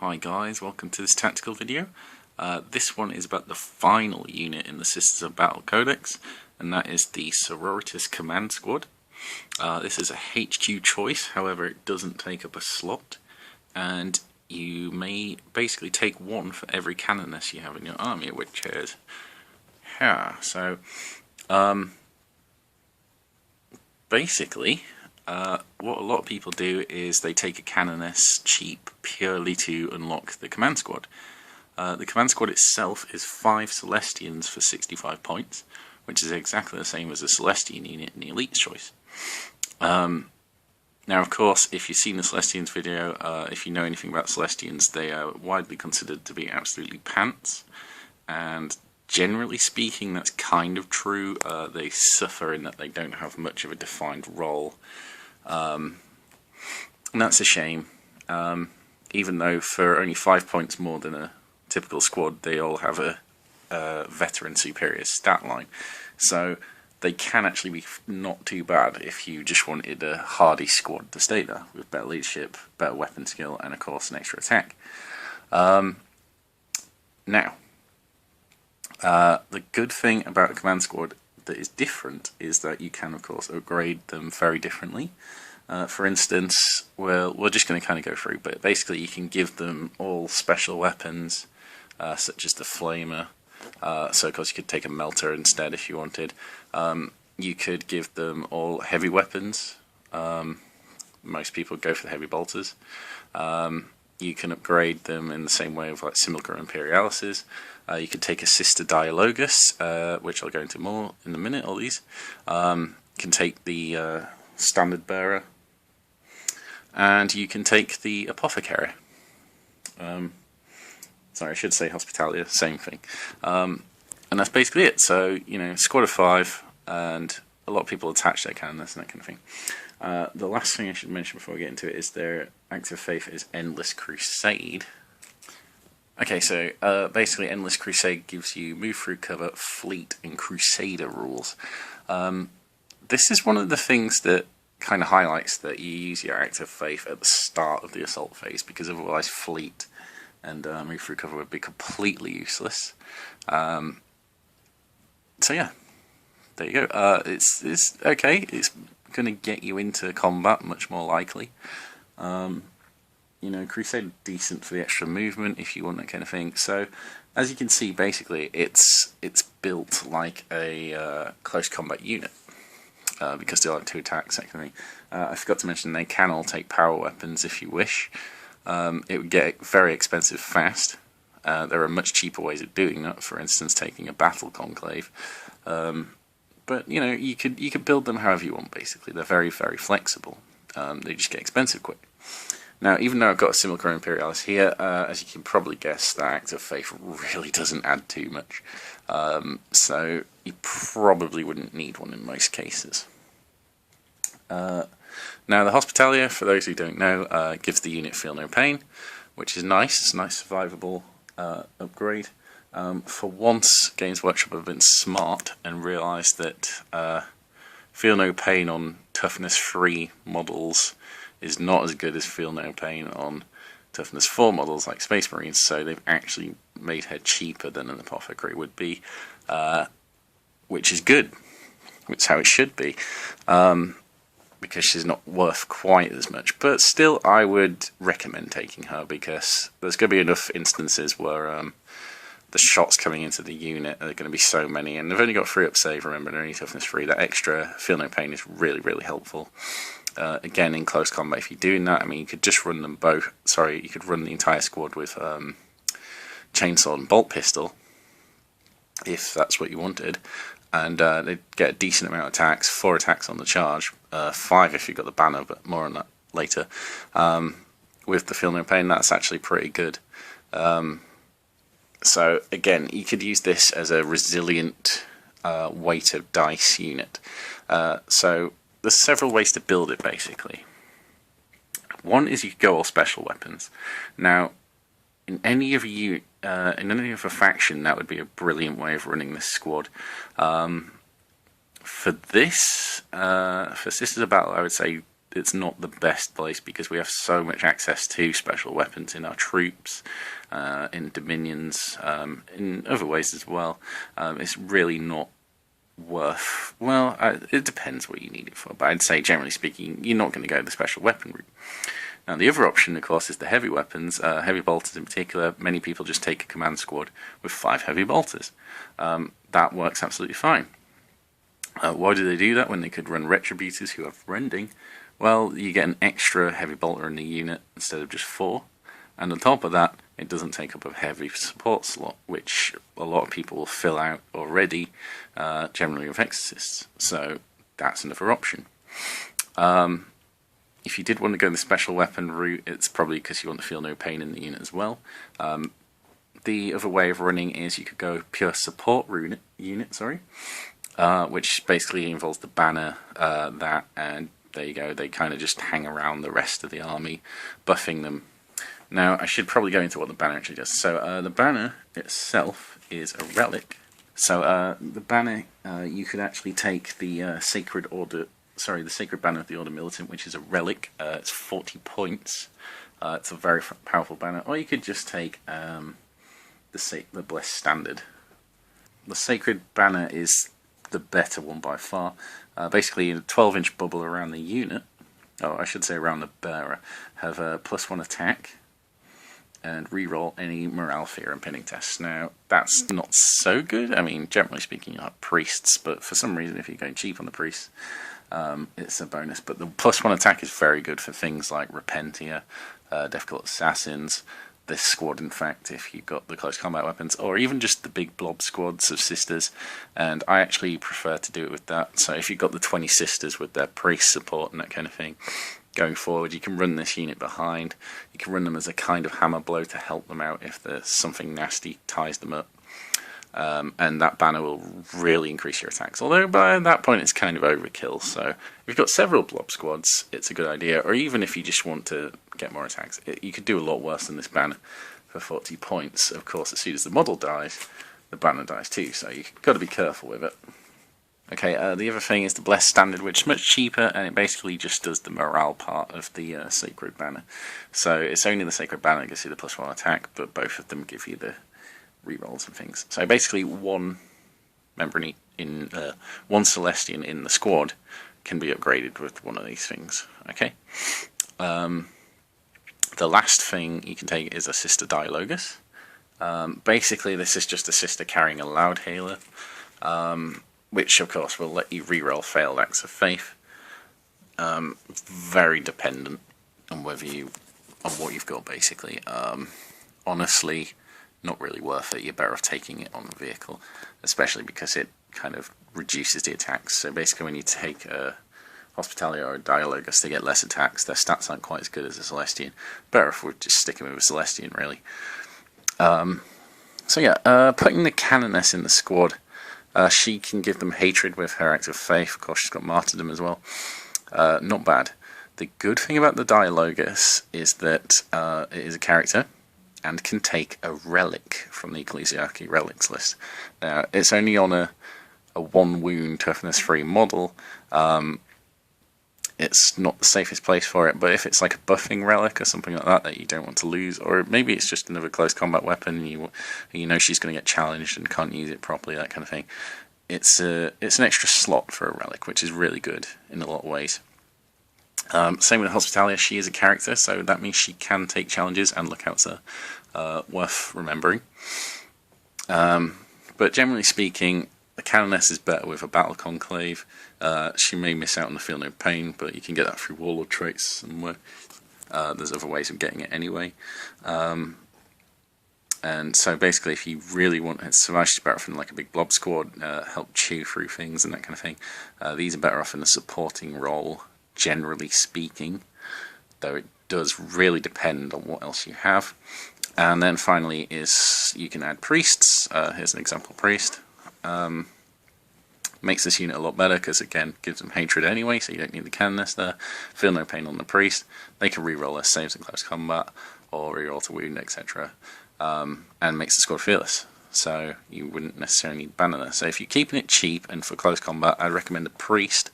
Hi guys, welcome to this tactical video. This one is about the final unit in the Sisters of Battle Codex, and that is the Sororitas Command Squad. This is a HQ choice, however it doesn't take up a slot, and you may basically take one for every canoness you have in your army, which is basically what a lot of people do is they take a canoness cheap purely to unlock the command squad. The command squad itself is 5 Celestians for 65 points, which is exactly the same as a Celestian unit in the Elite's choice. Now, of course, if you've seen the Celestians video, if you know anything about Celestians, they are widely considered to be absolutely pants, and generally speaking, that's kind of true. They suffer in that they don't have much of a defined role. And that's a shame, even though for only 5 points more than a typical squad, they all have a veteran superior stat line, so they can actually be not too bad if you just wanted a hardy squad to stay there, with better leadership, better weapon skill, and of course an extra attack. Now, the good thing about a command squad that is different is that you can, of course, upgrade them very differently. For instance, we're just going to kind of go through, but basically you can give them all special weapons, such as the Flamer. So, of course, you could take a Melter instead if you wanted. You could give them all heavy weapons. Most people go for the heavy bolters. You can upgrade them in the same way of like Simulacra Imperialises. You could take a Sister Dialogus, which I'll go into more in a minute, all these. You can take the Standard Bearer. And you can take the Apothecary. Sorry, I should say Hospitalia, same thing. And that's basically it. So, you know, squad of 5, and a lot of people attach their canoness and that kind of thing. The last thing I should mention before we get into it is their active faith is Endless Crusade. Okay, so basically Endless Crusade gives you move through cover, fleet, and Crusader rules. This is one of the things that kind of highlights that you use your active faith at the start of the assault phase, because otherwise fleet and move through cover would be completely useless. So yeah, there you go. It's okay. It's going to get you into combat much more likely. You know, Crusade decent for the extra movement if you want that kind of thing. So, as you can see, basically it's built like a close combat unit, because they like to attack, that kind of thing. I forgot to mention they can all take power weapons if you wish. It would get very expensive fast. There are much cheaper ways of doing that. For instance, taking a battle conclave. But you know, you could build them however you want. Basically, they're very, very flexible. They just get expensive quick. Now, even though I've got a Simulacra Imperialis here, as you can probably guess, that active faith really doesn't add too much. So you probably wouldn't need one in most cases. Now, the Hospitalia, for those who don't know, gives the unit Feel No Pain, which is nice. It's a nice survivable upgrade. For once, Games Workshop have been smart and realised that Feel No Pain on Toughness 3 models is not as good as Feel No Pain on Toughness 4 models like Space Marines, so they've actually made her cheaper than an Apothecary would be, which is good. It's how it should be, because she's not worth quite as much. But still, I would recommend taking her, because there's going to be enough instances where the shots coming into the unit are going to be so many, and they've only got 3 up save, remember, they're only Toughness 3. That extra Feel No Pain is really, really helpful. Again, in close combat, if you're doing that, I mean, you could just run them both. Sorry, you could run the entire squad with Chainsaw and Bolt Pistol, if that's what you wanted, and they'd get a decent amount of attacks. 4 attacks on the charge, 5 if you've got the banner, but more on that later. With the Feel No Pain, that's actually pretty good. So again, you could use this as a resilient weight of dice unit. So there's several ways to build it, basically. One is you could go all special weapons. Now, in any of a faction, that would be a brilliant way of running this squad. For this, for Sisters of Battle, I would say it's not the best place because we have so much access to special weapons in our troops, in dominions, in other ways as well. It's really not worth, well, it depends what you need it for, but I'd say generally speaking you're not going to go the special weapon route. Now the other option of course is the heavy weapons, heavy bolters in particular. Many people just take a command squad with 5 heavy bolters. That works absolutely fine. Why do they do that when they could run retributors who have rending? Well, you get an extra heavy bolter in the unit instead of just 4, and on top of that it doesn't take up a heavy support slot, which a lot of people will fill out already, generally with exorcists. So that's another option. If you did want to go the special weapon route, it's probably because you want to feel no pain in the unit as well. The other way of running is you could go pure support unit, which basically involves the banner, that, and there you go, they kind of just hang around the rest of the army, buffing them. Now, I should probably go into what the banner actually does. So, the banner itself is a relic. So, the banner, you could actually take the Sacred Banner of the Order Militant, which is a relic. It's 40 points. It's a very powerful banner. Or you could just take the Blessed Standard. The Sacred Banner is the better one by far. Basically, a 12-inch bubble around the unit, I should say around the bearer, have a +1 attack, and reroll any morale, fear, and pinning tests. Now, that's not so good. I mean, generally speaking, you have priests, but for some reason, if you're going cheap on the priests, it's a bonus. But the +1 attack is very good for things like Repentia, Difficult Assassins, this squad, in fact, if you've got the close combat weapons, or even just the big blob squads of sisters, and I actually prefer to do it with that. So if you've got the 20 sisters with their priest support and that kind of thing, going forward, you can run this unit behind. You can run them as a kind of hammer blow to help them out if there's something nasty ties them up. And that banner will really increase your attacks. Although by that point it's kind of overkill, so if you've got several blob squads, it's a good idea. Or even if you just want to get more attacks, you could do a lot worse than this banner for 40 points. Of course, as soon as the model dies, the banner dies too, so you've got to be careful with it. Okay, the other thing is the Blessed Standard, which is much cheaper, and it basically just does the morale part of the Sacred Banner. So it's only the Sacred Banner that gives you the +1 attack, but both of them give you the rerolls and things. So basically, one member one Celestian in the squad can be upgraded with one of these things. Okay. The last thing you can take is a Sister Dialogus. Basically, this is just a sister carrying a Loudhailer, which of course will let you reroll failed acts of faith. Very dependent on what you've got, basically. Honestly, not really worth it. You're better off taking it on the vehicle, especially because it kind of reduces the attacks. So basically, when you take a Hospitalia or a Dialogus, they get less attacks. Their stats aren't quite as good as a Celestian. Better if we're just sticking with a Celestian, really. So yeah, putting the Canoness in the squad, she can give them hatred with her act of faith. Of course, she's got martyrdom as well. Not bad. The good thing about the Dialogus is that it is a character and can take a relic from the Ecclesiarchy relics list. Now, it's only on a 1 wound toughness 3 model. It's not the safest place for it, but if it's like a buffing relic or something like that you don't want to lose, or maybe it's just another close combat weapon, you know she's going to get challenged and can't use it properly, that kind of thing, it's an extra slot for a relic, which is really good in a lot of ways. Same with Hospitalia, she is a character, so that means she can take challenges, and lookouts are worth remembering. But generally speaking, the Canoness is better with a Battle Conclave. She may miss out on the Feel No Pain, but you can get that through Warlord traits somewhere. There's other ways of getting it anyway. And so basically, if you really want it, Savage is better off in like a big blob squad, help chew through things and that kind of thing. These are better off in a supporting role, generally speaking, though it does really depend on what else you have. And then finally is you can add priests. Here's an example priest. Makes this unit a lot better because, again, gives them hatred anyway, so you don't need the Canoness there. Feel no pain on the priest. They can reroll their saves in close combat, or reroll to wound, etc. And makes the squad fearless, so you wouldn't necessarily need banner there. So if you're keeping it cheap and for close combat, I'd recommend a priest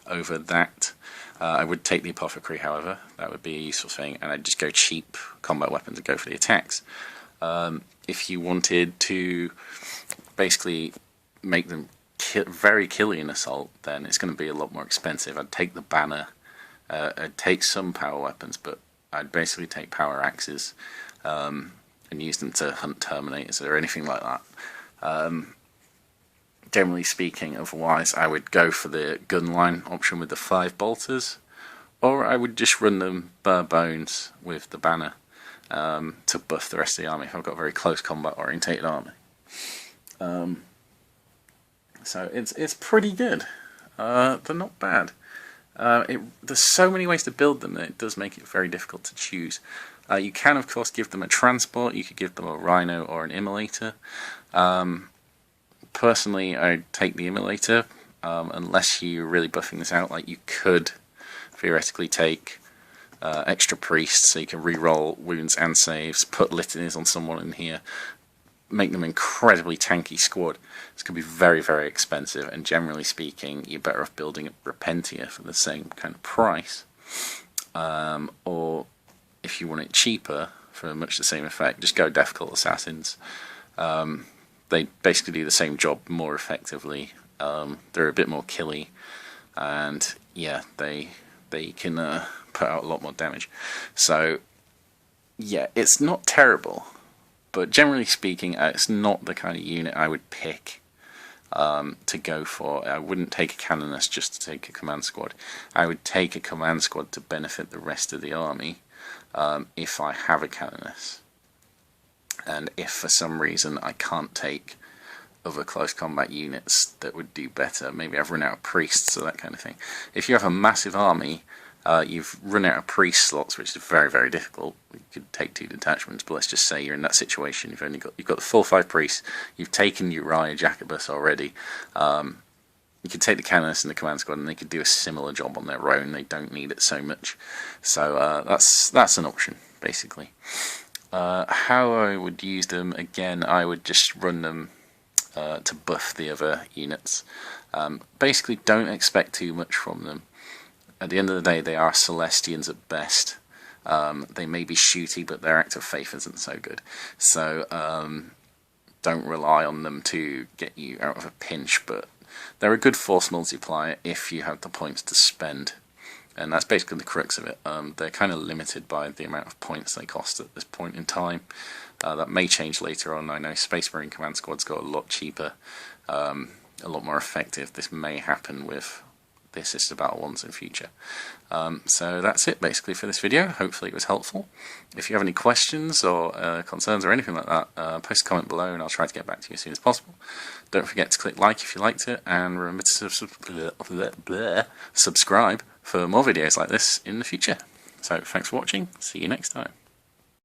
over that. I would take the Apothecary, however. That would be a useful thing, and I'd just go cheap combat weapons and go for the attacks. If you wanted to basically make them very killy in Assault, then it's going to be a lot more expensive. I'd take the Banner, I'd take some power weapons, but I'd basically take power axes and use them to hunt Terminators or anything like that. Generally speaking, otherwise I would go for the gunline option with the 5 bolters, or I would just run them bare bones with the Banner to buff the rest of the army if I've got a very close combat orientated army. So it's pretty good. They're not bad. There's so many ways to build them that it does make it very difficult to choose. You can of course give them a transport, you could give them a Rhino or an Immolator. Personally, I'd take the Immolator, unless you're really buffing this out. Like, you could theoretically take extra priests, so you can re-roll wounds and saves, put litanies on someone in here, make them incredibly tanky squad. It's going to be very, very expensive, and generally speaking, you're better off building a Repentia for the same kind of price. Or, if you want it cheaper, for much the same effect, just go Difficult Assassins. They basically do the same job more effectively. They're a bit more killy, and yeah, they can put out a lot more damage. So yeah, it's not terrible, but generally speaking, it's not the kind of unit I would pick to go for. I wouldn't take a Canonist just to take a command squad. I would take a command squad to benefit the rest of the army if I have a Canonist. And if for some reason I can't take other close combat units that would do better, maybe I've run out of priests or that kind of thing. If you have a massive army, you've run out of priest slots, which is very, very difficult. You could take 2 detachments, but let's just say you're in that situation. You've got the full 5 priests. You've taken Uriah Jacobus already. You could take the Canonist and the command squad, and they could do a similar job on their own. They don't need it so much. So that's an option, basically. How I would use them, again, I would just run them to buff the other units. Basically, don't expect too much from them. At the end of the day, they are Celestians at best. They may be shooty, but their Act of Faith isn't so good. So don't rely on them to get you out of a pinch, but they're a good force multiplier if you have the points to spend. And that's basically the crux of it. They're kind of limited by the amount of points they cost at this point in time. That may change later on. I know Space Marine Command Squad's got a lot cheaper, a lot more effective. This may happen with the Assisted Battle ones in future. So that's it basically for this video. Hopefully it was helpful. If you have any questions or concerns or anything like that, post a comment below and I'll try to get back to you as soon as possible. Don't forget to click like if you liked it, and remember to subscribe for more videos like this in the future. So thanks for watching, see you next time.